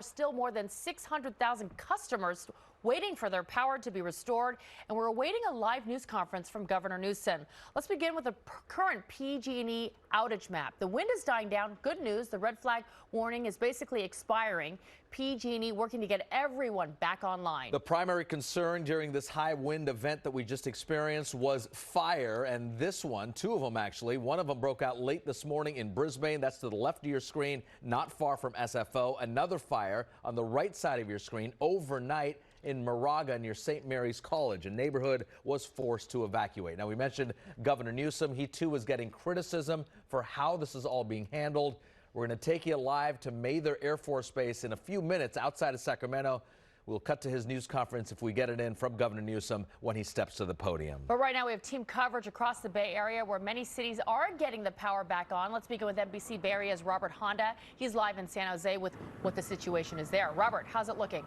Still more than 600,000 customers waiting for their power to be restored, and we're awaiting a live news conference from Governor Newsom. Let's begin with the current PG&E outage map. The wind is dying down. Good news, the red flag warning is basically expiring. PG&E working to get everyone back online. The primary concern during this high wind event that we just experienced was fire, and this one, two of them actually, one of them broke out late this morning in Brisbane. That's to the left of your screen, not far from SFO. Another fire on the right side of your screen overnight in Moraga near St. Mary's College. A neighborhood was forced to evacuate. Now, we mentioned Governor Newsom. He too was getting criticism for how this is all being handled. We're going to take you live to Mather Air Force Base in a few minutes outside of Sacramento. We'll cut to his news conference if we get it in from Governor Newsom when he steps to the podium. But right now we have team coverage across the Bay Area where many cities are getting the power back on. Let's begin with NBC Bay Area's Robert Honda. He's live in San Jose with what the situation is there. Robert, how's it looking?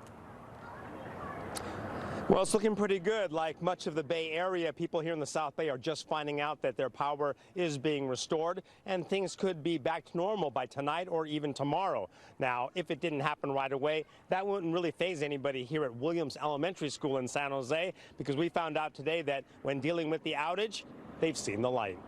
Well, it's looking pretty good. Like much of the Bay Area, people here in the South Bay are just finding out that their power is being restored, and things could be back to normal by tonight or even tomorrow. Now, if it didn't happen right away, that wouldn't really faze anybody here at Williams Elementary School in San Jose, because we found out today that when dealing with the outage, they've seen the light.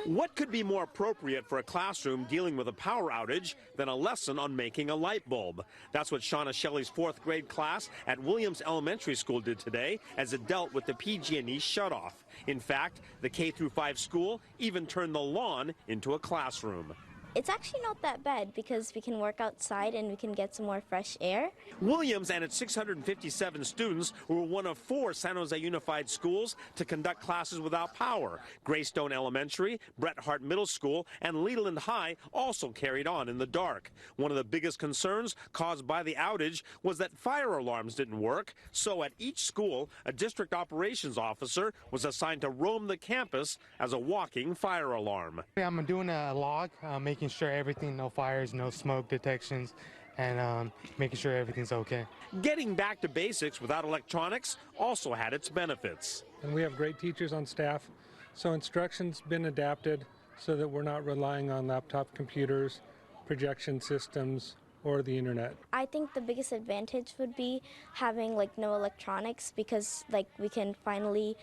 What could be more appropriate for a classroom dealing with a power outage than a lesson on making a light bulb? That's what Shauna Shelley's fourth grade class at Williams Elementary School did today as it dealt with the PG&E shutoff. In fact, the K-5 school even turned the lawn into a classroom. It's actually not that bad because we can work outside and we can get some more fresh air. Williams and its 657 students were one of 4 San Jose Unified schools to conduct classes without power. Greystone Elementary, Bret Harte Middle School, and Leland High also carried on in the dark. One of the biggest concerns caused by the outage was that fire alarms didn't work, so at each school, a district operations officer was assigned to roam the campus as a walking fire alarm. I'm doing a log, making sure everything, no fires, no smoke detections, and making sure everything's okay. Getting back to basics without electronics also had its benefits. And we have great teachers on staff, so instruction's been adapted so that we're not relying on laptop computers, projection systems, or the internet. I think the biggest advantage would be having no electronics, because we can finally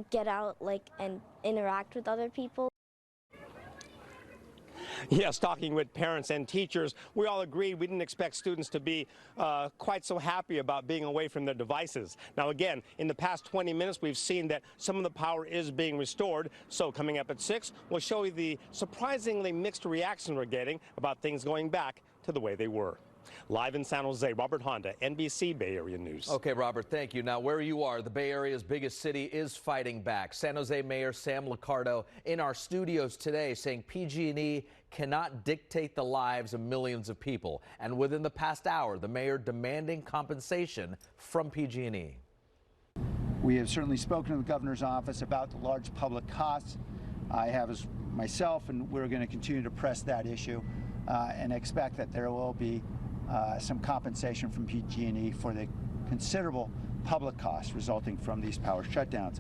get out and interact with other people. Yes, talking with parents and teachers, we all agreed we didn't expect students to be quite so happy about being away from their devices. Now again, in the past 20 minutes, we've seen that some of the power is being restored. So coming up at 6, we'll show you the surprisingly mixed reaction we're getting about things going back to the way they were. Live in San Jose, Robert Honda, NBC Bay Area News. Okay, Robert, thank you. Now, where you are, the Bay Area's biggest city is fighting back. San Jose Mayor Sam Liccardo in our studios today saying PG&E cannot dictate the lives of millions of people. And within the past hour, the mayor demanding compensation from PG&E. We have certainly spoken to the governor's office about the large public costs. I have as myself, and we're going to continue to press that issue and expect that there will be some compensation from PG&E for the considerable public costs resulting from these power shutdowns.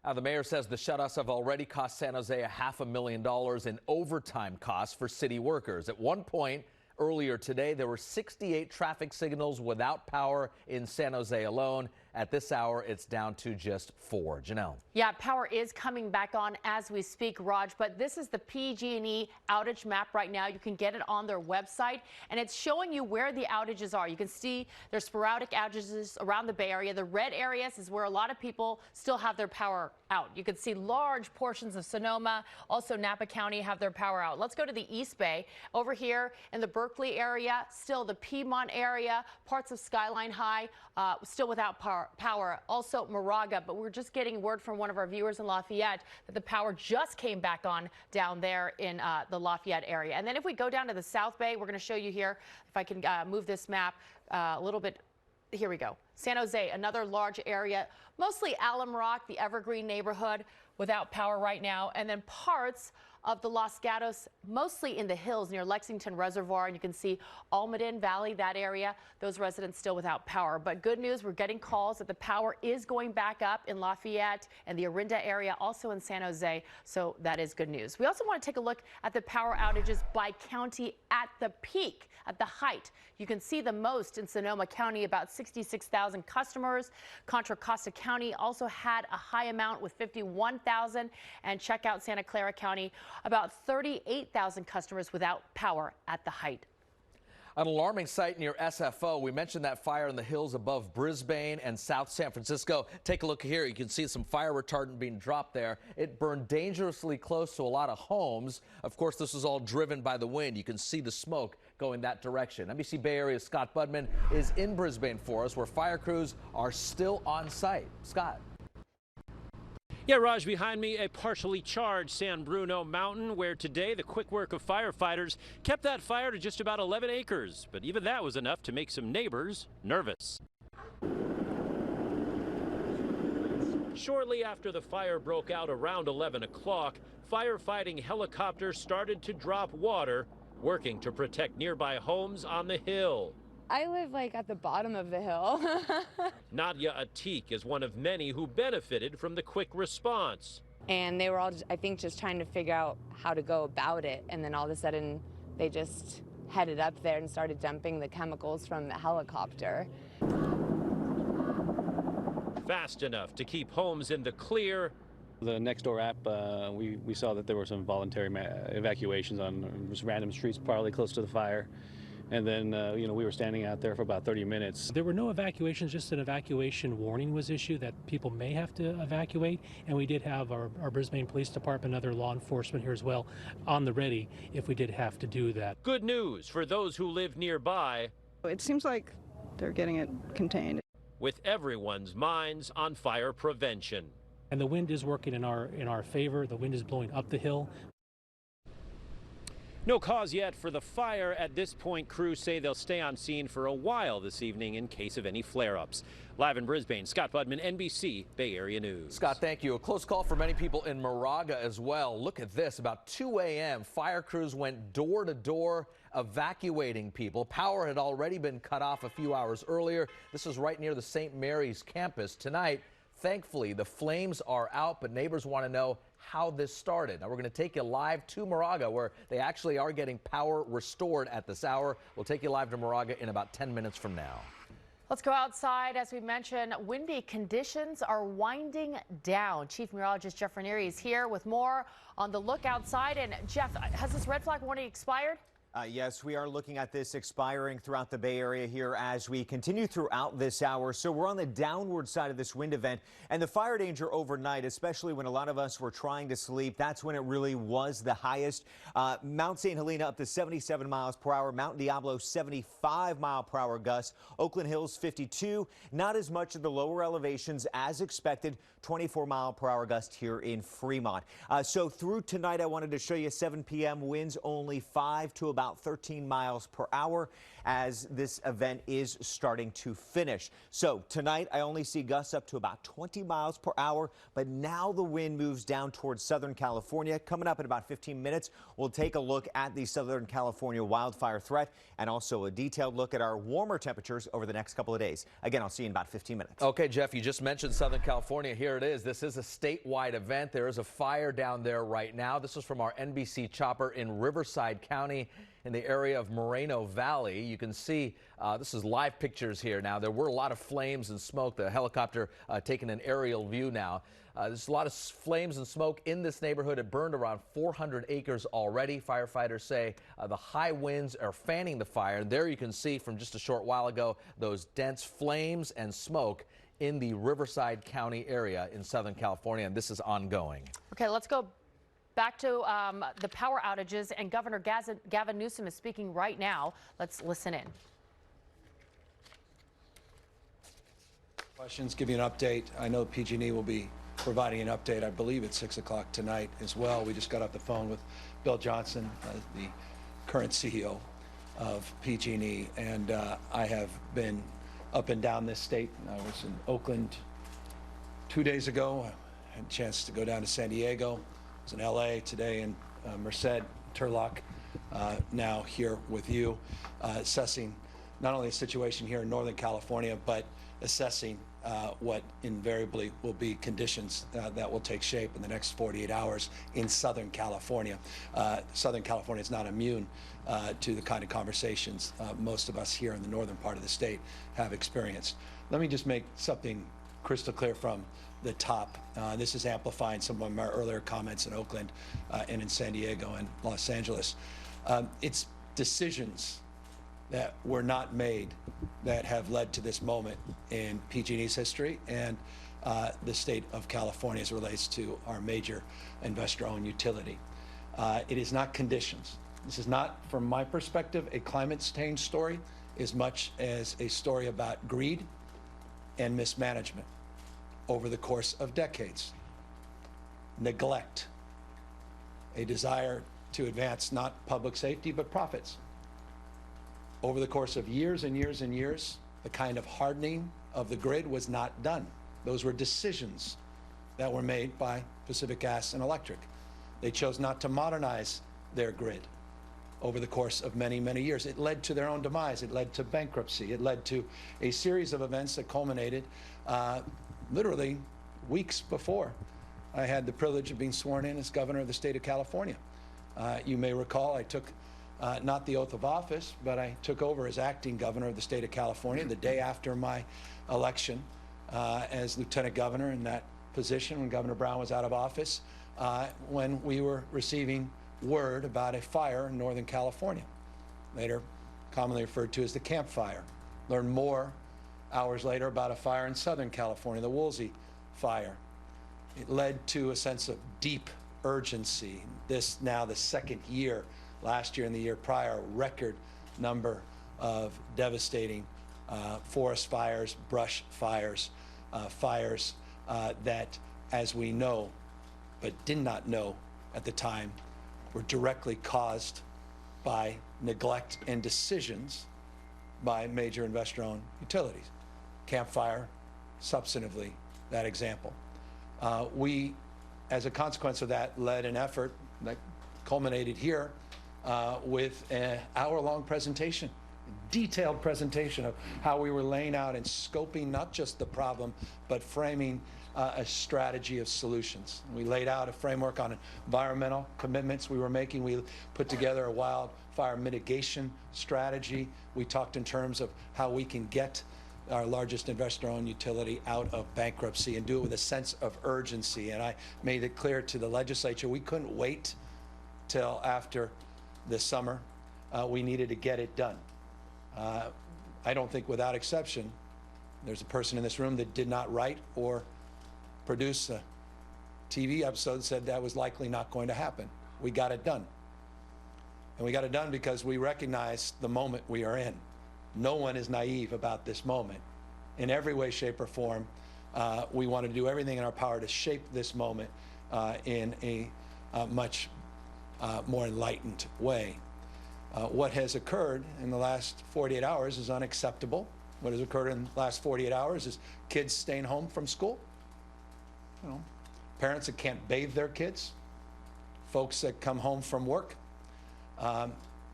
The mayor says the shutoffs have already cost San Jose $500,000 in overtime costs for city workers. At one point earlier today, there were 68 traffic signals without power in San Jose alone. At this hour, it's down to just 4. Janelle. Yeah, power is coming back on as we speak, Raj, but this is the PG&E outage map right now. You can get it on their website, and it's showing you where the outages are. You can see there's sporadic outages around the Bay Area. The red areas is where a lot of people still have their power out. You can see large portions of Sonoma, also Napa County have their power out. Let's go to the East Bay. Over here in the Berkeley area, still the Piedmont area, parts of Skyline High, still without power. Also Moraga, but we're just getting word from one of our viewers in Lafayette that the power just came back on down there in the Lafayette area. And then if we go down to the South Bay, we're going to show you here, if I can move this map a little bit. Here we go. San Jose, another large area, mostly Alum Rock, the Evergreen neighborhood, without power right now, and then parts of the Los Gatos, mostly in the hills near Lexington Reservoir, and you can see Almaden Valley, that area, those residents still without power. But good news, we're getting calls that the power is going back up in Lafayette and the Orinda area, also in San Jose, so that is good news. We also want to take a look at the power outages by county at the peak, at the height. You can see the most in Sonoma County, about 66,000 customers. Contra Costa County also had a high amount with 51,000, and check out Santa Clara County, about 38,000 customers without power at the height. An alarming sight near SFO. We mentioned that fire in the hills above Brisbane and South San Francisco. Take a look here. You can see some fire retardant being dropped there. It burned dangerously close to a lot of homes. Of course, this was all driven by the wind. You can see the smoke going that direction. NBC Bay Area's Scott Budman is in Brisbane for us, where fire crews are still on site. Scott. Yeah, Raj, behind me, a partially charged San Bruno mountain, where today the quick work of firefighters kept that fire to just about 11 acres. But even that was enough to make some neighbors nervous. Shortly after the fire broke out around 11 o'clock, firefighting helicopters started to drop water, working to protect nearby homes on the hill. I live at the bottom of the hill. Nadia Atik is one of many who benefited from the quick response. And they were all, I think, just trying to figure out how to go about it. And then all of a sudden, they just headed up there and started dumping the chemicals from the helicopter. Fast enough to keep homes in the clear. The Nextdoor app, we saw that there were some voluntary evacuations on just random streets, probably close to the fire. And then, we were standing out there for about 30 minutes. There were no evacuations, just an evacuation warning was issued that people may have to evacuate. And we did have our Brisbane Police Department and other law enforcement here as well on the ready if we did have to do that. Good news for those who live nearby. It seems like they're getting it contained. With everyone's minds on fire prevention. And the wind is working in our favor. The wind is blowing up the hill. No cause yet for the fire. At this point, crews say they'll stay on scene for a while this evening in case of any flare-ups. Live in Brisbane, Scott Budman, NBC Bay Area News. Scott, thank you. A close call for many people in Moraga as well. Look at this. About 2 a.m., fire crews went door to door evacuating people. Power had already been cut off a few hours earlier. This is right near the St. Mary's campus. Tonight, thankfully, the flames are out, but neighbors want to know how this started. Now we're going to take you live to Moraga, where they actually are getting power restored at this hour. We'll take you live to Moraga in about 10 minutes from now. Let's go outside. As we mentioned, windy conditions are winding down. Chief Meteorologist Jeff Ranieri is here with more on the look outside. And Jeff, has this red flag warning expired? Yes, we are looking at this expiring throughout the Bay Area here as we continue throughout this hour. So we're on the downward side of this wind event, and the fire danger overnight, especially when a lot of us were trying to sleep, that's when it really was the highest. Mount St. Helena up to 77 miles per hour, Mount Diablo 75 mile per hour gusts, Oakland Hills 52, not as much at the lower elevations as expected, 24 mile per hour gust here in Fremont. So through tonight, I wanted to show you 7 p.m. winds only 5 to about 13 miles per hour as this event is starting to finish. So tonight I only see gusts up to about 20 miles per hour, but now the wind moves down towards Southern California. Coming up in about 15 minutes, we'll take a look at the Southern California wildfire threat and also a detailed look at our warmer temperatures over the next couple of days. Again, I'll see you in about 15 minutes. Okay, Jeff, you just mentioned Southern California. Here it is. This is a statewide event. There is a fire down there right now. This is from our NBC chopper in Riverside County in the area of Moreno Valley. You can see this is live pictures here now. There were a lot of flames and smoke. The helicopter taking an aerial view now. There's a lot of flames and smoke in this neighborhood. It burned around 400 acres already. Firefighters say the high winds are fanning the fire. There you can see from just a short while ago those dense flames and smoke in the Riverside County area in Southern California, and this is ongoing. Okay, let's go back to the power outages, and Governor Gavin Newsom is speaking right now. Let's listen in. Questions, give you an update. I know PG&E will be providing an update, I believe, at 6 o'clock tonight as well. We just got off the phone with Bill Johnson, the current CEO of PG&E, and I have been up and down this state. I was in Oakland 2 days ago. I had a chance to go down to San Diego. I was in LA today Merced Turlock, now here with you, assessing not only the situation here in Northern California, but assessing what invariably will be conditions that will take shape in the next 48 hours in Southern California. Southern California is not immune to the kind of conversations most of us here in the northern part of the state have experienced. Let me just make something crystal clear from the top. This is amplifying some of my earlier comments in Oakland and in San Diego and Los Angeles. It's decisions that were not made that have led to this moment in PG&E's history and the state of California as it relates to our major investor-owned utility. It is not conditions. This is not, from my perspective, a climate change story as much as a story about greed and mismanagement over the course of decades. Neglect, a desire to advance not public safety but profits. Over the course of years and years and years, the kind of hardening of the grid was not done. Those were decisions that were made by Pacific Gas and Electric. They chose not to modernize their grid over the course of many, many years. It led to their own demise. It led to bankruptcy. It led to a series of events that culminated literally weeks before I had the privilege of being sworn in as governor of the state of California. You may recall I took not the oath of office, but I took over as acting governor of the state of California the day after my election as lieutenant governor in that position when Governor Brown was out of office, when we were receiving word about a fire in Northern California, later commonly referred to as the Camp Fire. Learned more hours later about a fire in Southern California, the Woolsey Fire. It led to a sense of deep urgency. This now the second year, last year and the year prior, record number of devastating forest fires, brush fires, fires that, as we know, but did not know at the time, were directly caused by neglect and decisions by major investor-owned utilities. Camp Fire, substantively, that example. We, as a consequence of that, led an effort that culminated here with an hour-long presentation, detailed presentation of how we were laying out and scoping not just the problem, but framing a strategy of solutions. We laid out a framework on environmental commitments we were making. We put together a wildfire mitigation strategy. We talked in terms of how we can get our largest investor-owned utility out of bankruptcy and do it with a sense of urgency. And I made it clear to the legislature we couldn't wait till after the summer. We needed to get it done. I don't think without exception there's a person in this room that did not write or produce a TV episode that said that was likely not going to happen. We got it done. And we got it done because we recognize the moment we are in. No one is naive about this moment. In every way, shape, or form, we want to do everything in our power to shape this moment in a much more enlightened way. What has occurred in the last 48 hours is unacceptable. What has occurred in the last 48 hours is kids staying home from school. You know, parents that can't bathe their kids, folks that come home from work,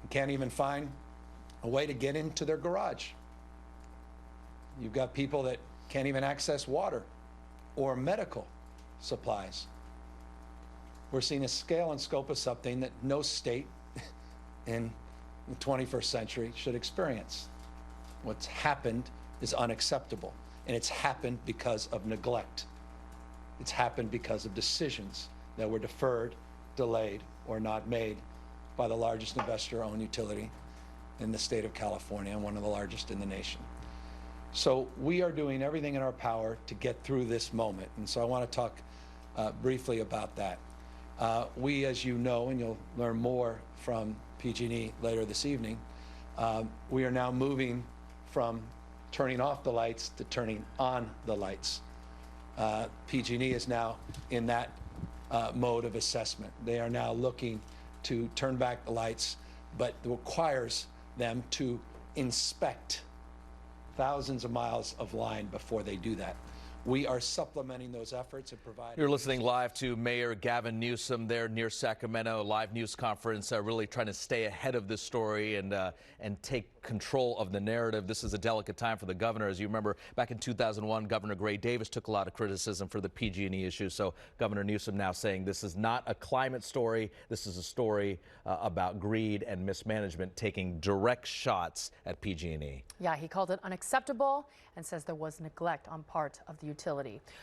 can't even find a way to get into their garage. You've got people that can't even access water or medical supplies. We're seeing a scale and scope of something that no state in the 21st century should experience. What's happened is unacceptable, and it's happened because of neglect. It's happened because of decisions that were deferred, delayed, or not made by the largest investor-owned utility in the state of California and one of the largest in the nation. So we are doing everything in our power to get through this moment, and so I want to talk briefly about that. We, as you know, and you'll learn more from PG&E later this evening, we are now moving from turning off the lights to turning on the lights. PG&E is now in that mode of assessment. They are now looking to turn back the lights, but it requires them to inspect thousands of miles of line before they do that. We are supplementing those efforts and providing. You're listening live to Mayor Gavin Newsom there near Sacramento. Live news conference, really trying to stay ahead of this story and take control of the narrative. This is a delicate time for the governor. As you remember, back in 2001, Governor Gray Davis took a lot of criticism for the PG&E issue. So Governor Newsom now saying this is not a climate story. This is a story about greed and mismanagement, taking direct shots at PG&E. Yeah, he called it unacceptable and says there was neglect on part of the utility.